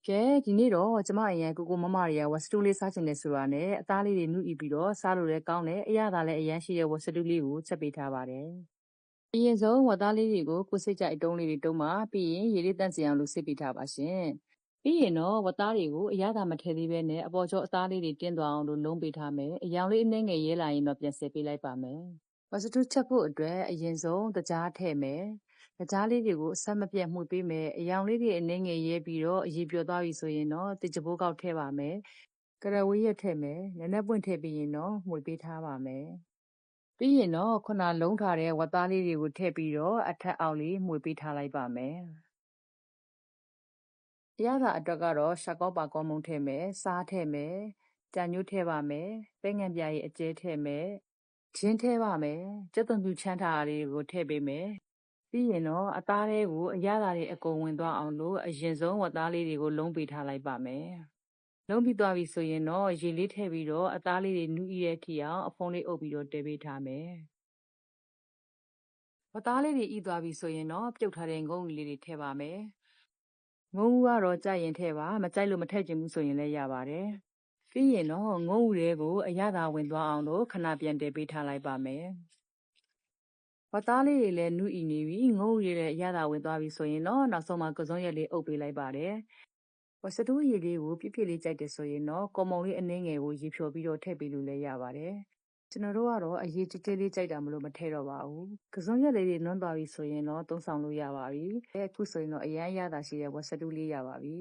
ကဲဒီနေ့တော့ကျမအရင်ကိုမမတွေကဝတ်စတူးလေးစားချင်တယ်ဆိုတာနဲ့အသားလေးတွေနုဤပြီးတော့စားလို့လည်းကောင်းတယ်အရသာလည်းအရန်ရှိတဲ့ဝတ်စတူးလေးကိုချက်ပေးထားပါတယ်အရင်ဆုံးဝတ်သားလေးတွေကိုကိုစိတ်ကြိုက်အတုံးလေးတွေတုံးပါပြီးရင်ရေလေးတန့်စင်အောင်လို့စစ်ပေးထားပါရှင်ပြီးရင်တော့ဝတ်သားတွေကိုအရသာမထည့်သေးပဲနဲ့အပေါ်ကျော်အသားလေးတွေတင်းသွားအောင်လို့လုံးပေးထားမယ်အယောင်လေးအနှဲငယ်ရဲလာရင်တော့ပြန်ဆက်ပေးလိုက်ပါမယ်ဝတ်စတူးချက်ဖို့အတွက်အရင်ဆုံးတကြားထည့်မယ်။ကြားလေးတွေကိုအဆက်မပြတ်မှုပေးမယ်။အယောင်လေးတွေအနှင်းငယ်ရဲပြီးတော့အရေပြောသွားပြီဆိုရင်တော့တစ်ကြပိုးကောက်ထည့်ပါမယ်။ကရဝေးရက်ထည့်မယ်။နည်းနည်းပွင့်ထည့်ပြီးရင်တော့မှုပေးထားပါမယ်။ပြီးရင်တော့ခုနလုံးထားတဲ့ဝတ်သားလေးတွေကိုထည့်ပြီးတော့အထက်အောက်လေးမှုပေးထားလိုက်ပါမယ်။အရသာအတွက်ကတော့ရှာကောပါကောမုံထည့်မယ်။စားထည့်မယ်။ကြာညိုးထည့်ပါမယ်။ပဲငံပြားရီအကျဲထည့်မယ်။ဂျင်းထည့်ပါမယ်။ကြက်သွန်ပြူချမ်းထားလေးကိုထည့်ပေးမယ်။ပြီးရင်တော့အသားလေးကိုအရသာတွေအကုန်ဝင်သွားအောင်လို့အရင်ဆုံးဝတ်သားလေးတွေကိုလုံးပေးထားလိုက်ပါမယ်။လုံးပြီးသွားပြီဆိုရင်တော့ရေလေးထည့်ပြီးတော့အသားလေးတွေနူးဤတဲ့အထိအောင်အဖုံးလေးအုပ်ပြီးတော့တဲပေးထားမယ်။ဝတ်သားလေးတွေဤသွားပြီဆိုရင်တော့ပြုတ်ထားတဲ့ငုံဦးလေးတွေထည့်ပါမယ်။ငုံဦးကတော့ကြိုက်ရင်ထည့်ပါမကြိုက်လို့မထည့်ချင်ဘူးဆိုရင်လည်းရပါတယ်။ပြီးရင်တော့ငုံဦးတွေကိုအရသာဝင်သွားအောင်လို့ခဏပြန်တဲပေးထားလိုက်ပါမယ်။ဝတ်သားလေးတွေလည်းနုဤနေပြီငုံရီလည်းအရသာဝင်သွားပြီဆိုရင်တော့နောက်ဆုံးမှာကစုံရက်လေးအုပ်ပေးလိုက်ပါတယ်ဝတ်စတူးရည်လေးကိုပြည့်ပြည့်လေးကြိုက်တယ်ဆိုရင်တော့ကော်မုံလေးအနှင်းငယ်ကိုရေဖြော်ပြီးတော့ထည့်ပေးလို့လည်းရပါတယ်ကျွန်တော်တို့ကတော့အရေးကြီးလေးကြိုက်တာမလို့မထည့်တော့ပါဘူးကစုံရက်လေးတွေနွမ်းသွားပြီဆိုရင်တော့သုံးဆောင်လို့ရပါပြီအခုဆိုရင်တော့အရန်ရသာရှိတဲ့ဝတ်စတူးလေးရပါပြီ